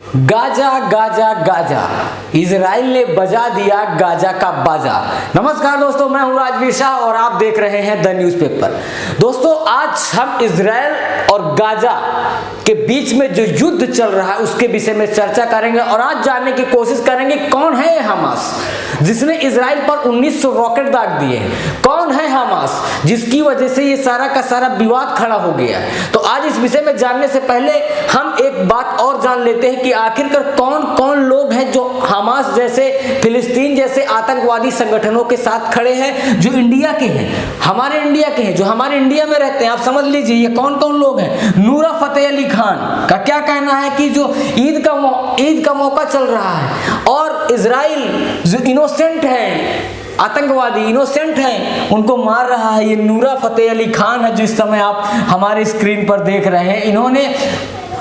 Gaza Gaza Gaza, Israel ने बजा दिया गाजा का बाजा। नमस्कार दोस्तों, मैं हूं राजवीर शाह और आप देख रहे हैं द न्यूज़पेपर। दोस्तों, आज हम इजराइल और गाजा के बीच में जो युद्ध चल रहा है उसके विषय में चर्चा करेंगे और आज जानने की कोशिश करेंगे कौन है ये हमास जिसने इजराइल पर 1900 रॉकेट दाग दिए हैं। कौन है हमास जिसकी वजह से ये सारा का सारा विवाद खड़ा हो गया है। तो आज इस विषय में जानने से पहले हम एक बात और जान लेते हैं कि आखिरकार कौन कौन लोग हैं जो हमास जैसे, फिलिस्तीन जैसे आतंकवादी संगठनों के साथ खड़े हैं, जो इंडिया के हैं, हमारे इंडिया के हैं, जो हमारे इंडिया में रहते हैं। आप समझ लीजिए ये कौन कौन लोग हैं। नूरा फतेह अली खान का क्या कहना है कि जो ईद का मौका चल रहा है और इजराइल जो इनोसेंट है, आतंकवादी इनोसेंट हैं, उनको मार रहा है। ये नूरा फतेह अली खान है जो इस समय आप हमारे स्क्रीन पर देख रहे हैं। इन्होंने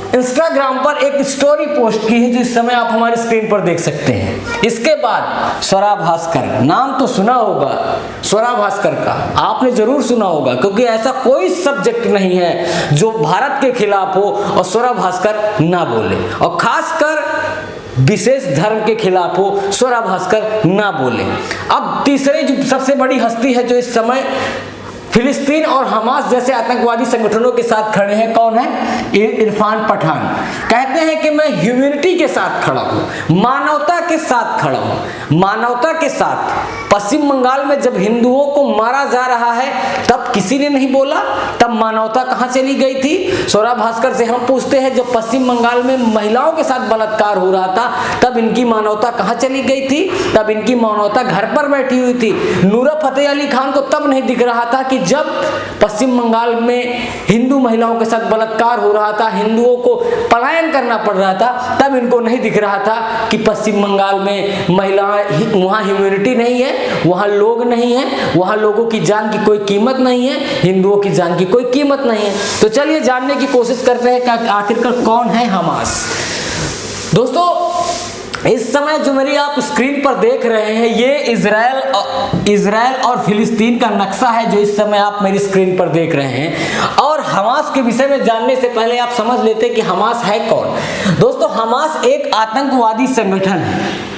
इंस्टाग्राम पर एक स्टोरी पोस्ट की है जो इस समय आप हमारे स्क्रीन पर देख सकते हैं। इसके बाद स्वरा भास्कर, नाम तो सुना होगा स्वरा भास्कर का, आपने जरूर सुना होगा क्योंकि ऐसा कोई सब्जेक्ट नहीं है जो भारत के खिलाफ हो और स्वरा भास्कर ना बोले, और खासकर विशेष धर्म के खिलाफ हो स्वरा भास्कर ना बोले। अब तीसरी जो सबसे बड़ी हस्ती है जो इस समय फिलिस्तीन और हमास जैसे आतंकवादी संगठनों के साथ खड़े हैं, कौन है? इरफान पठान कहते हैं कि मैं ह्यूमैनिटी के साथ खड़ा हूं, मानवता के साथ खड़ा हूं, मानवता के साथ। पश्चिम बंगाल में जब हिंदुओं को मारा जा रहा है तब किसी ने नहीं बोला, तब मानवता कहां चली गई थी? स्वरा भास्कर से हम पूछते हैं, जब पश्चिम बंगाल में महिलाओं के साथ बलात्कार हो रहा था तब इनकी मानवता कहां चली गई थी? तब इनकी मानवता घर पर बैठी हुई थी। नूरा फतेह अली खान को तब नहीं दिख रहा था कि जब पश्चिम बंगाल में हिंदू महिलाओं के साथ बलात्कार हो रहा था, हिंदुओं को पलायन करना पड़ रहा था, तब इनको नहीं दिख रहा था कि पश्चिम बंगाल में महिलाएं, वहां ह्यूमैनिटी नहीं है, वहां लोग नहीं है, वहां लोगों की जान की कोई कीमत नहीं है, हिंदुओं की जान की कोई कीमत नहीं है। तो चलिए जानने की कोशिश करते हैं कि आखिरकार कौन है हमास। दोस्तों, इस समय जो मेरी आप स्क्रीन पर देख रहे हैं ये इजराइल और फिलिस्तीन का नक्शा है जो इस समय आप मेरी स्क्रीन पर देख रहे हैं। और हमास के विषय में जानने से पहले आप समझ लेते हैं कि हमास है कौन। दोस्तों, हमास एक आतंकवादी संगठन है।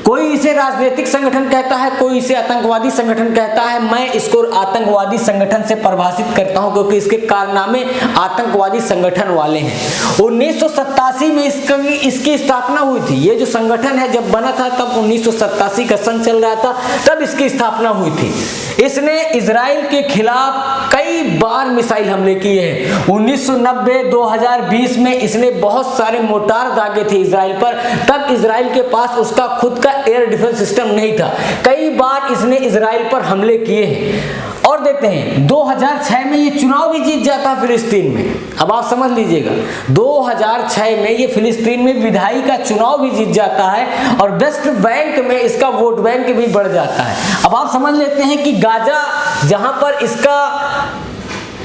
कोई इसे राजनीतिक संगठन कहता है, कोई इसे आतंकवादी संगठन कहता है। मैं इसको आतंकवादी संगठन से परिभाषित करता हूं क्योंकि इसके कारनामे आतंकवादी संगठन वाले हैं। 1987 में इसकी स्थापना हुई थी। ये जो संगठन है जब बना था तब 1987 का सन चल रहा था, तब इसकी स्थापना हुई थी। इसने इजराइल के खिलाफ कई बार मिसाइल हमले किए हैं। 1990, 2020 में इसने बहुत सारे मोर्टार दागे थे इजराइल पर, तब इजराइल के पास उसका खुद का एयर डिफेंस सिस्टम नहीं था। कई बार इसने इजराइल पर हमले किए हैं। और देते हैं 2006 में ये चुनाव भी जीत जाता है फिलिस्तीन में। अब आप समझ लीजिएगा, 2006 में ये फिलिस्तीन में विधायी का चुनाव भी जीत जाता है और वेस्ट बैंक में इसका वोट बैंक भी बढ़ जाता है। अब आप समझ लेते हैं कि गाजा जहां पर इसका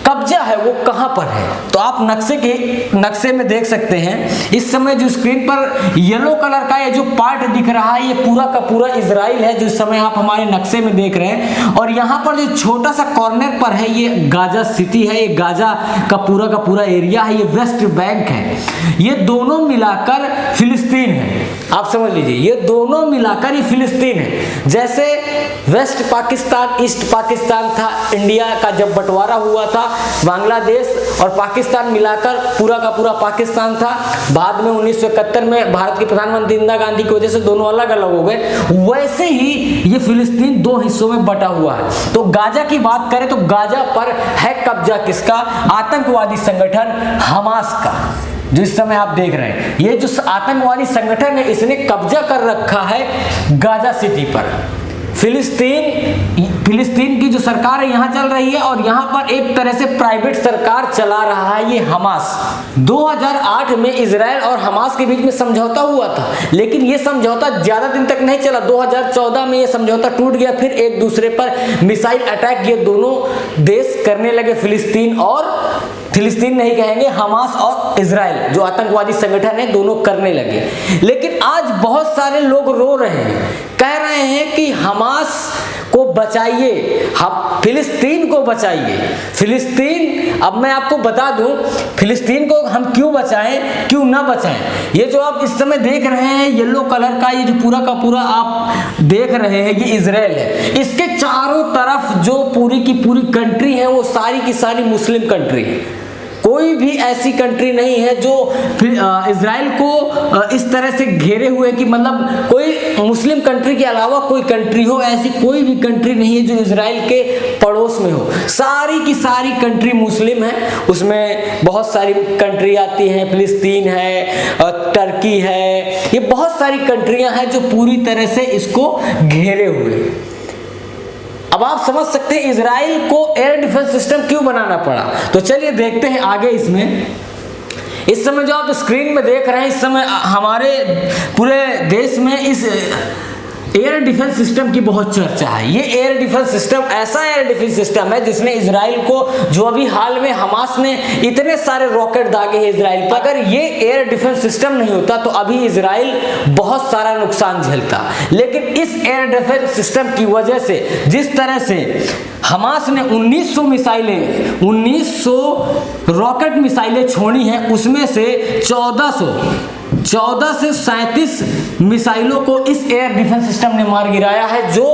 कब्जा है वो कहां पर है। तो आप नक्शे में देख सकते हैं इस समय जो स्क्रीन पर येलो कलर का ये जो पार्ट दिख रहा है ये पूरा का पूरा इजराइल है जो इस समय आप हमारे नक्शे में देख रहे हैं। और यहाँ पर जो छोटा सा कॉर्नर पर है ये गाजा सिटी है, ये गाजा का पूरा एरिया है, ये वेस्ट बैंक है। ये दोनों मिलाकर फिलिस्तीन है। आप समझ लीजिए ये दोनों मिलाकर ही फिलिस्तीन है। जैसे वेस्ट पाकिस्तान, ईस्ट पाकिस्तान था, इंडिया का जब बंटवारा हुआ था, बांग्लादेश और पाकिस्तान मिलाकर पूरा का पूरा पाकिस्तान था। बाद में 1971 में भारत के प्रधानमंत्री इंदिरा गांधी की वजह से दोनों अलग अलग हो गए। वैसे ही ये फिलिस्तीन दो हिस्सों में बटा हुआ है। तो गाजा की बात करें तो गाजा पर है कब्जा किसका? आतंकवादी संगठन हमास का, जो इस समय आप देख रहे हैं। ये जो आतंकवादी संगठन है इसने कब्जा कर रखा है गाजा सिटी पर। फिलिस्तीन की जो सरकार है यहाँ चल रही है और यहाँ पर एक तरह से प्राइवेट सरकार चला रहा है ये हमास। 2008 में इजराइल और हमास के बीच में समझौता हुआ था, लेकिन ये समझौता ज्यादा दिन तक नहीं चला। 2014 में ये समझौता टूट गया। फिर एक दूसरे पर मिसाइल अटैक ये दोनों देश करने लगे, फिलिस्तीन नहीं कहेंगे, हमास और इजराइल जो आतंकवादी संगठन है दोनों करने लगे। लेकिन आज बहुत सारे लोग रो रहे हैं, कह रहे हैं कि हमास को बचाइए, हम फिलिस्तीन को बचाइए। फिलिस्तीन, अब मैं आपको बता दूं फिलिस्तीन को हम क्यों बचाएं, क्यों ना बचाएं। ये जो आप इस समय देख रहे हैं येलो कलर का, ये जो पूरा का पूरा आप देख रहे हैं, ये इजराइल है। इसके चारों तरफ जो पूरी की पूरी कंट्री है वो सारी की सारी मुस्लिम कंट्री है। कोई भी ऐसी कंट्री नहीं है जो इजराइल को इस तरह से घेरे हुए कि मतलब कोई मुस्लिम कंट्री के अलावा कोई कंट्री हो, ऐसी कोई भी कंट्री नहीं है जो इजराइल के पड़ोस में हो। सारी की सारी कंट्री मुस्लिम है। उसमें बहुत सारी कंट्री आती हैं, फिलिस्तीन है, टर्की है, ये बहुत सारी कंट्रियां हैं जो पूरी तरह से इसको घेरे हुए। अब आप समझ सकते हैं इजराइल को एयर डिफेंस सिस्टम क्यों बनाना पड़ा। तो चलिए देखते हैं आगे। इसमें इस समय जो आप स्क्रीन में देख रहे हैं, इस समय हमारे पूरे देश में इस एयर डिफेंस सिस्टम की बहुत चर्चा है। ये एयर डिफेंस सिस्टम ऐसा एयर डिफेंस सिस्टम है जिसने इजराइल को, जो अभी हाल में हमास ने इतने सारे रॉकेट दागे हैं इजराइल पर, अगर ये एयर डिफेंस सिस्टम नहीं होता तो अभी इजराइल बहुत सारा नुकसान झेलता। लेकिन इस एयर डिफेंस सिस्टम की वजह से जिस तरह से हमास ने 1900 मिसाइलें, 1900 रॉकेट मिसाइलें छोड़ी हैं, उसमें से 14 से 37 मिसाइलों को इस एयर डिफेंस सिस्टम ने मार गिराया है जो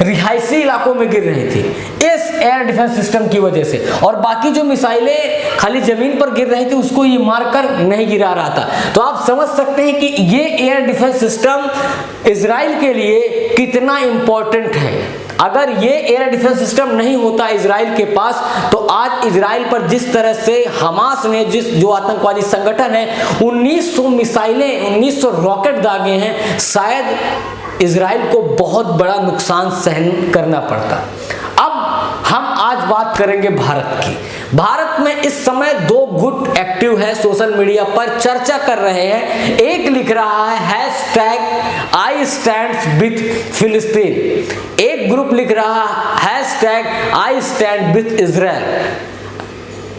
रिहायशी इलाकों में गिर रही थी इस एयर डिफेंस सिस्टम की वजह से। और बाकी जो मिसाइलें खाली जमीन पर गिर रही थी उसको ये मारकर नहीं गिरा रहा था। तो आप समझ सकते हैं कि ये एयर डिफेंस सिस्टम इजराइल के लिए कितना इंपॉर्टेंट है। अगर ये एयर डिफेंस सिस्टम नहीं होता इजराइल के पास तो आज इजराइल पर जिस तरह से हमास ने, जो आतंकवादी संगठन है, 1900 मिसाइलें, 1900 रॉकेट दागे हैं, शायद इजराइल को बहुत बड़ा नुकसान सहन करना पड़ता। अब हम आज बात करेंगे भारत की। भारत में इस समय 2 गुट एक्टिव है, सोशल मीडिया पर चर्चा कर रहे हैं। एक लिख रहा है #I stand with फिलिस्तीन, एक ग्रुप लिख रहा #I stand with इजराइल।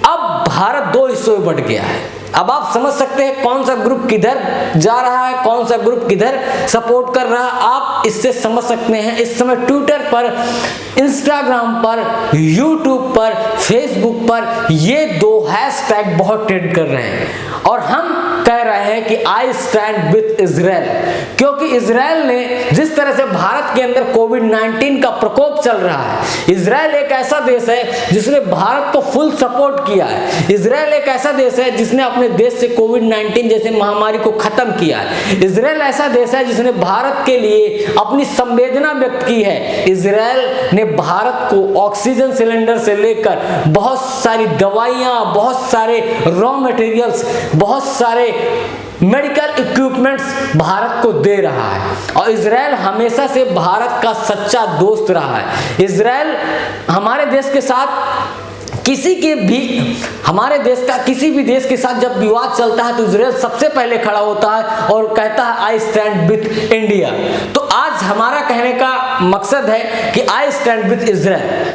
अब भारत 2 हिस्सों में बट गया है। अब आप समझ सकते हैं कौन सा ग्रुप किधर जा रहा है, कौन सा ग्रुप किधर सपोर्ट कर रहा है। आप इससे समझ सकते हैं इस समय ट्विटर पर, इंस्टाग्राम पर, यूट्यूब पर, फेसबुक पर ये 2 हैशटैग बहुत ट्रेंड कर रहे हैं। और हम कह रहे हैं कि I stand with इजराइल, क्योंकि इजराइल ने जिस तरह से भारत के अंदर कोविड-19 का प्रकोप चल रहा है, इजराइल एक ऐसा देश है जिसने भारत को फुल सपोर्ट किया है। इजराइल एक ऐसा देश है जिसने अपने देश से कोविड-19 जैसे महामारी को खत्म किया है। इजराइल ऐसा देश है जिसने भारत के लिए अपनी संवेदना व्यक्त की है। इजराइल ने भारत को ऑक्सीजन सिलेंडर से लेकर बहुत सारी दवाइयां, बहुत सारे रॉ मटेरियल्स, बहुत सारे मेडिकल इक्विपमेंट्स भारत को दे रहा है। और इजराइल हमेशा से भारत का सच्चा दोस्त रहा है। इजराइल हमारे देश के साथ किसी के भी, हमारे देश का किसी भी देश के साथ जब विवाद चलता है तो इजराइल सबसे पहले खड़ा होता है और कहता है I stand with इंडिया। तो आज हमारा कहने का मकसद है कि I stand with इजराइल।